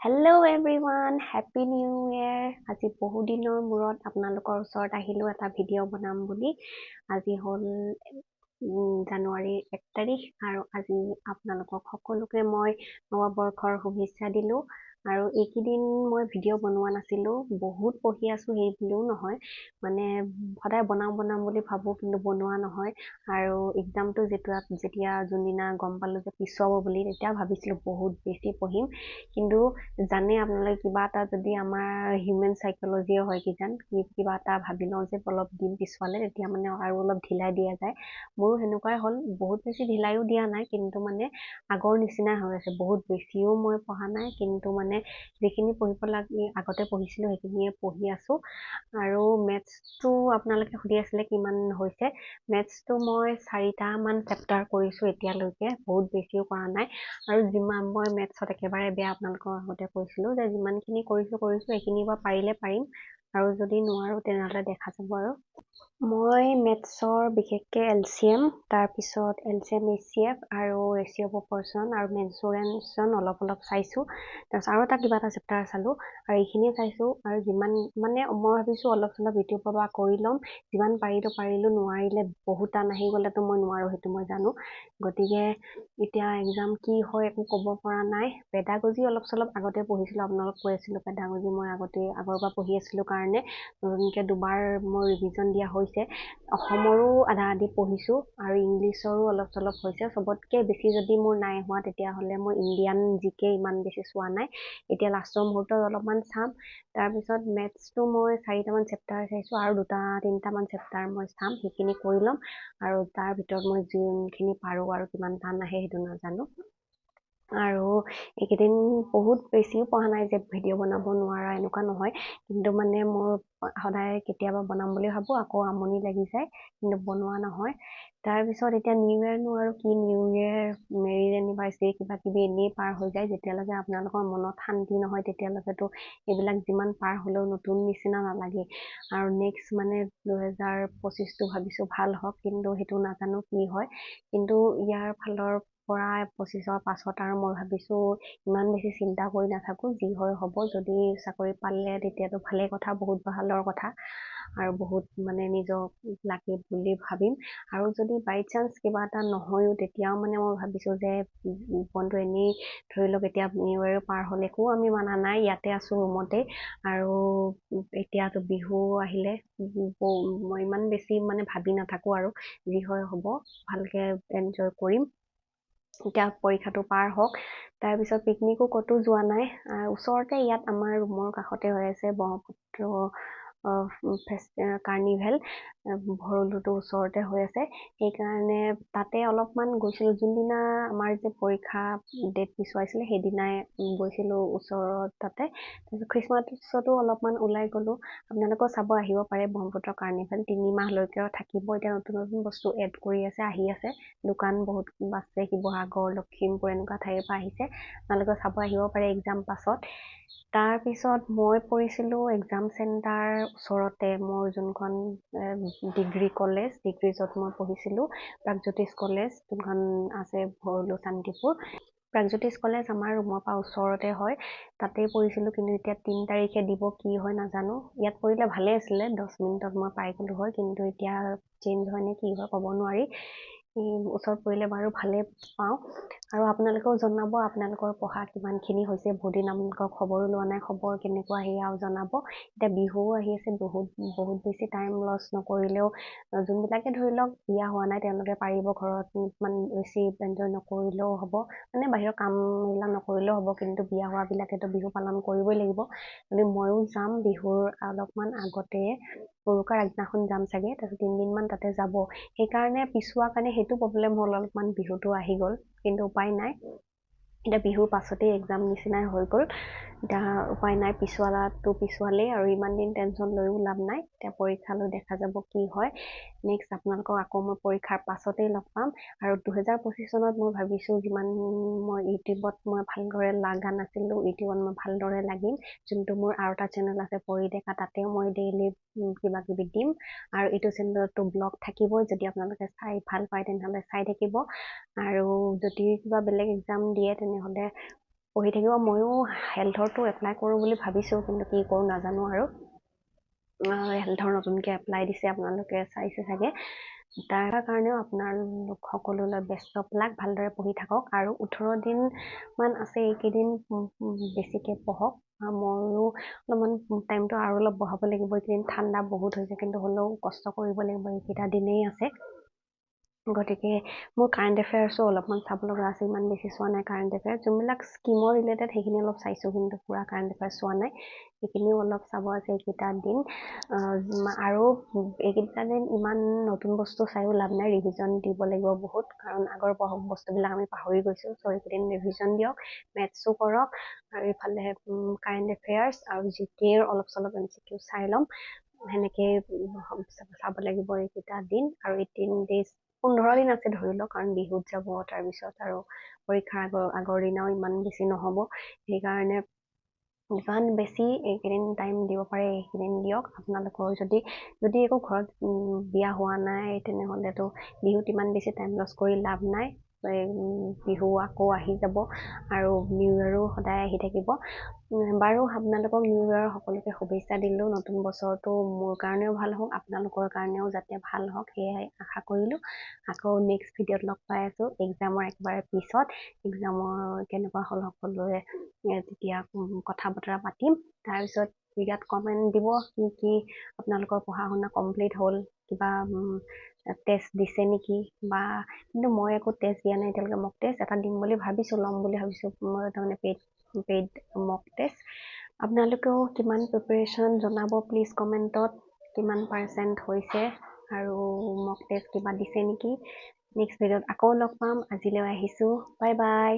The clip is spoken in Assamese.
Hello' everyone, happy new year. আজি বহুদিনৰ মূৰত আপোনালোকৰ ওচৰত আহিলোঁ এটা ভিডিঅ' বনাম বুলি। আজি হ'ল জানুৱাৰী 1 তাৰিখ আৰু আজি আপোনালোকক সকলোকে মই নৱবৰ্ষৰ শুভেচ্ছা দিলোঁ। আৰু এইকেইদিন মই ভিডিঅ' বনোৱা নাছিলোঁ, বহুত পঢ়ি আছোঁ সেই বুলিও নহয়, মানে সদায় বনাম বুলি ভাবোঁ কিন্তু বনোৱা নহয়। আৰু এক্সামটো যেতিয়া যোনদিনা গম পালোঁ যে পিছুৱাব বুলি, তেতিয়া ভাবিছিলোঁ বহুত বেছি পঢ়িম। কিন্তু জানে আপোনালোকে কিবা এটা যদি আমাৰ হিউমেন চাইকলজিয়ে হয় কিবা এটা ভাবি লওঁ যে অলপ দিন পিছুৱালে তেতিয়া মানে আৰু অলপ ঢিলাই দিয়া যায়। মোৰো সেনেকুৱাই হ'ল, বহুত বেছি ঢিলাইও দিয়া নাই কিন্তু মানে আগৰ নিচিনাই হৈ আছে। বহুত বেছিও মই পঢ়া নাই কিন্তু মানে যিখিনি পঢ়িব লাগে আগতে পঢ়িছিলোঁ সেইখিনিয়ে পঢ়ি আছোঁ। আৰু মেথছটো আপোনালোকে সুধি আছিলে কিমান হৈছে। মেথছটো মই 4টামান চেপ্টাৰ কৰিছোঁ এতিয়ালৈকে, বহুত বেছিও কৰা নাই। আৰু যিমান মই মেথছত একেবাৰে বেয়া, আপোনালোকৰ আগতে কৈছিলোঁ যে যিমানখিনি কৰিছোঁ এইখিনি বা পাৰিলে পাৰিম আৰু যদি নোৱাৰোঁ তেনেহ'লে দেখা যাব। আৰু মই মেথছৰ বিশেষকৈ LCM, তাৰপিছত LCM HCF আৰু ৰেচিঅ' প্ৰপৰ্চন আৰু মেনচুৰেশ্যন অলপ চাইছোঁ। তাৰপিছত আৰু কিবা এটা চেপ্টাৰ চালোঁ আৰু এইখিনিয়ে চাইছোঁ। আৰু যিমান মানে মই ভাবিছোঁ অলপ চলপ ইউটিউবৰ পৰা কৰি ল'ম, যিমান পাৰিলোঁ, নোৱাৰিলে বহুত টান আহি গ'লেতো মই নোৱাৰোঁ, সেইটো মই জানো। গতিকে এতিয়া এক্সাম কি হয় একো ক'ব পৰা নাই। পেডাগজি অলপ চলপ আগতে পঢ়িছিলোঁ, আপোনালোক কৈ আছিলোঁ পেডাগজি মই আগৰ পৰা পঢ়ি আছিলোঁ কাৰণে নতুনকৈ দুবাৰ মোৰ ৰিভিজন দিয়া হৈছে। অসমৰো আধা আধি পঢ়িছোঁ আৰু ইংলিছৰো অলপ চলপ হৈছে। চবতকৈ বেছি যদি মোৰ নাই হোৱা তেতিয়াহ'লে মই ইণ্ডিয়ান জিকে ইমান বেছি চোৱা নাই, এতিয়া লাষ্টৰ মুহূৰ্তত অলপমান চাম। তাৰপিছত মেথছটো মই 4টামান চেপ্টাৰ চাইছোঁ আৰু 2-3টামান চেপ্টাৰ মই চাম, সেইখিনি কৰি ল'ম। আৰু তাৰ ভিতৰত মই যোনখিনি পাৰোঁ আৰু কিমান টান আহে সেইটো নাজানো। আৰু এইকেইদিন বহুত বেছিও পঢ়া নাই যে ভিডিঅ' বনাব নোৱাৰা, এনেকুৱা নহয়। কিন্তু মানে মোৰ সদায় কেতিয়াবা বনাম বুলি ভাবোঁ, আকৌ আমনি লাগি যায় কিন্তু বনোৱা নহয়। তাৰপিছত এতিয়া নিউ ইয়েৰনো আৰু কি, নিউ ইয়েৰ মেৰি এনিভাৰ্চেৰী কিবা কিবি এনেই পাৰ হৈ যায়। যেতিয়ালৈকে আপোনালোকৰ মনত শান্তি নহয় তেতিয়ালৈকেতো এইবিলাক যিমান পাৰ হ'লেও নতুন নিচিনা নালাগে। আৰু নেক্সট মানে 2025টো ভাবিছোঁ ভাল হওক, কিন্তু সেইটো নাজানো কি হয়। কিন্তু ইয়াৰ ফালৰ পৰা 25ৰ পাছত আৰু মই ভাবিছোঁ ইমান বেছি চিন্তা কৰি নাথাকোঁ, যি হয় হ'ব। যদি চাকৰি পালে তেতিয়াতো ভালেই কথা, বহুত ভালৰ কথা আৰু বহুত মানে নিজক লাকি বুলি ভাবিম। আৰু যদি বাই চান্স কিবা এটা নহয়ও তেতিয়াও মানে মই ভাবিছোঁ যে জীৱনটো এনেই ধৰি লওক, এতিয়া নিউ ইয়েৰো পাৰ হ'ল, একো আমি মানা নাই, ইয়াতে আছোঁ ৰুমতে। আৰু এতিয়াতো বিহু আহিলে মই ইমান বেছি মানে ভাবি নাথাকোঁ আৰু যি হয় হ'ব, ভালকৈ এনজয় কৰিম। এতিয়া পৰীক্ষাটো পাৰ হওক। তাৰপিছত পিকনিকো ক'তো যোৱা নাই। ওচৰতে ইয়াত আমাৰ ৰুমৰ কাষতে হৈ আছে ব্ৰহ্মপুত্ৰ কাৰ্নিভেল, ভৰলুটো ওচৰতে হৈ আছে। সেইকাৰণে তাতে অলপমান গৈছিলোঁ। যোনদিনা আমাৰ যে পৰীক্ষা ডেট পিছুৱাইছিলে সেইদিনাই গৈছিলোঁ ওচৰত তাতে। তাৰপিছত খ্ৰীষ্টমাছতো অলপমান ওলাই গ'লোঁ। আপোনালোকেও চাব আহিব পাৰে ব্ৰহ্মপুত্ৰ কাৰ্নিভেল, 3 মাহলৈকে থাকিব। এতিয়া নতুন বস্তু এড কৰি আছে, আহি আছে, দোকান বহুত আছে, শিৱসাগৰ, লখিমপুৰ এনেকুৱা ঠাইৰ পৰা আহিছে। আপোনালোকে চাব আহিব পাৰে এক্সাম পাছত। তাৰপিছত মই পৰিছিলোঁ এক্সাম চেণ্টাৰ ওচৰতে, মোৰ যোনখন ডিগ্ৰী য'ত মই পঢ়িছিলোঁ, প্ৰাগজ্যোতিষ কলেজ, যোনখন আছে ভৰলু শান্তিপুৰ। প্ৰাগজ্যোতিষ কলেজ আমাৰ ৰুমৰ পৰা ওচৰতে হয়, তাতেই পঢ়িছিলোঁ। কিন্তু এতিয়া 3 তাৰিখে দিব, কি হয় নাজানো। ইয়াত পঢ়িলে ভালে আছিলে, 10 মিনিটত মই পাই গ'লোঁ হয়, কিন্তু এতিয়া চেঞ্জ হয় নে কি হয় ক'ব নোৱাৰি। ওচৰত পৰিলে বাৰু ভালে পাওঁ। আৰু আপোনালোকেও জনাব আপোনালোকৰ পঢ়া কিমানখিনি হৈছে। বহুত দিন আপোনালোকৰ খবৰো লোৱা নাই, খবৰ কেনেকুৱা সেয়াও জনাব। এতিয়া বিহুও আহি আছে, বহুত বেছি টাইম লছ নকৰিলেও, যোনবিলাকে ধৰি লওক বিয়া হোৱা নাই তেওঁলোকে পাৰিব ঘৰত ইমান বেছি এনজয় নকৰিলেও হ'ব, মানে বাহিৰৰ কাম এইবিলাক নকৰিলেও হ'ব। কিন্তু বিয়া হোৱাবিলাকেতো বিহু পালন কৰিবই লাগিব। কিন্তু ময়ো যাম বিহুৰ অলপমান আগতে, উৰুকাৰ আগদিনাখন যাম চাগে। তাৰপিছত 3 দিনমান তাতে যাব। সেইকাৰণে পিছুৱা কাৰণে সেইটো প্ৰব্লেম হ'ল, অলপমান বিহুটো আহি গ'ল, কিন্তু উপায় নাই। এতিয়া বিহুৰ পাছতেই এক্সাম নিচিনাই হৈ গ'ল। এতিয়া উপায় নাই, পিছুৱালেই আৰু ইমান দিন টেনশ্যন লৈও লাভ নাই। এতিয়া পৰীক্ষালৈ দেখা যাব কি হয়। নেক্সট আপোনালোকক আকৌ মই পৰীক্ষাৰ পাছতেই লগ পাম। আৰু 2025 চনত মই ভাবিছোঁ যিমান মই ইউটিউবত মই ভালদৰে লগা নাছিলোঁ, ইউটিউবত মই ভালদৰে লাগিম। যোনটো মোৰ আৰু এটা চেনেল আছে পৰিদেশা, তাতেও মই ডেইলি কিবা কিবি দিম। আৰু এইটো চেনেলতো ব্লগ থাকিবই, যদি আপোনালোকে চাই ভাল পায় তেনেহ'লে চাই থাকিব। আৰু যদি কিবা বেলেগ এক্সাম দিয়ে তেনেহ'লে পঢ়ি থাকিব। ময়ো হেল্থৰটো এপ্লাই কৰোঁ বুলি ভাবিছোঁ, কিন্তু কি কৰোঁ নাজানো আৰু। হেল্থৰ নতুনকৈ এপ্লাই দিছে, আপোনালোকে চাইছে চাগে। তাৰ কাৰণেও আপোনালোক সকলোলৈ বেষ্ট অফ লাক, ভালদৰে পঢ়ি থাকক। আৰু 18 দিনমান আছে, এইকেইদিন বেছিকৈ পঢ়ক। ময়ো অলপমান টাইমটো আৰু অলপ বঢ়াব লাগিব। এইকেইদিন ঠাণ্ডা বহুত হৈছে, কিন্তু হ'লেও কষ্ট কৰিব লাগিব, এইকেইটা দিনেই আছে। গতিকে মোৰ কাৰেণ্ট এফেয়াৰ্ছো অলপমান চাব লগা আছে, ইমান বেছি চোৱা নাই কাৰেণ্ট এফেয়াৰ্ছ। যোনবিলাক স্কিমৰ ৰিলেটেড সেইখিনি অলপ চাইছোঁ, কিন্তু পূৰা কাৰেণ্ট এফেয়াৰ্ছ চোৱা নাই। সেইখিনিও অলপ চাব আছে এইকেইটা দিন। আৰু এইকেইটা দিন ইমান নতুন বস্তু চাইও লাভ নাই, ৰিভিজন দিব লাগিব বহুত, কাৰণ আগৰ বস্তুবিলাক আমি পাহৰি গৈছোঁ। চ' এইকেইদিন ৰিভিজন দিয়ক, মেথছো কৰক, আৰু ইফালে কাৰেণ্ট এফেয়াৰ্ছ আৰু GKৰ অলপ চলপ MCQ চাই ল'ম। সেনেকেই চাব লাগিব এইকেইটা দিন। আৰু 18 days 15 দিন আছে ধৰি লওক, কাৰণ বিহুত যাব, তাৰপিছত আৰু পৰীক্ষাৰ আগৰ দিনাও ইমান বেছি নহ'ব। সেইকাৰণে যিমান বেছি এইকেইদিন টাইম দিব পাৰে এইকেইদিন দিয়ক। আপোনালোকৰ যদি একো ঘৰত বিয়া হোৱা নাই, তেনেহ'লেতো বিহুত ইমান বেছি টাইম লছ কৰি লাভ নাই। বিহু আকৌ আহি যাব, আৰু নিউ ইয়েৰো সদায় আহি থাকিব। বাৰু আপোনালোকক নিউ ইয়েৰৰ সকলোকে শুভেচ্ছা দিলোঁ। নতুন বছৰটো মোৰ কাৰণেও ভাল হওক, আপোনালোকৰ কাৰণেও যাতে ভাল হওক, সেয়াই আশা কৰিলোঁ। আকৌ নেক্সট ভিডিঅ'ত লগ পাই আছোঁ, এক্সামৰ একেবাৰে পিছত। এক্সামৰ কেনেকুৱা হ'ল সকলোৱে তেতিয়া কথা বতৰা পাতিম। তাৰপিছত ইয়াত কমেণ্ট দিব কি আপোনালোকৰ পঢ়া শুনা কমপ্লিট হ'ল, কিবা টেষ্ট দিছে নেকি, বা কিন্তু মই একো টেষ্ট দিয়া নাই এতিয়ালৈকে। মক টেষ্ট এটা দিম বুলি ভাবিছোঁ, ল'ম বুলি ভাবিছোঁ, মই তাৰমানে পেইড মক টেষ্ট। আপোনালোকেও কিমান প্ৰিপেৰেশ্যন জনাব প্লিজ কমেণ্টত, কিমান % হৈছে, আৰু মক টেষ্ট কিবা দিছে নেকি। নেক্সট ভিডিঅ'ত আকৌ লগ পাম। আজিলৈ আহিছোঁ, বাই বাই।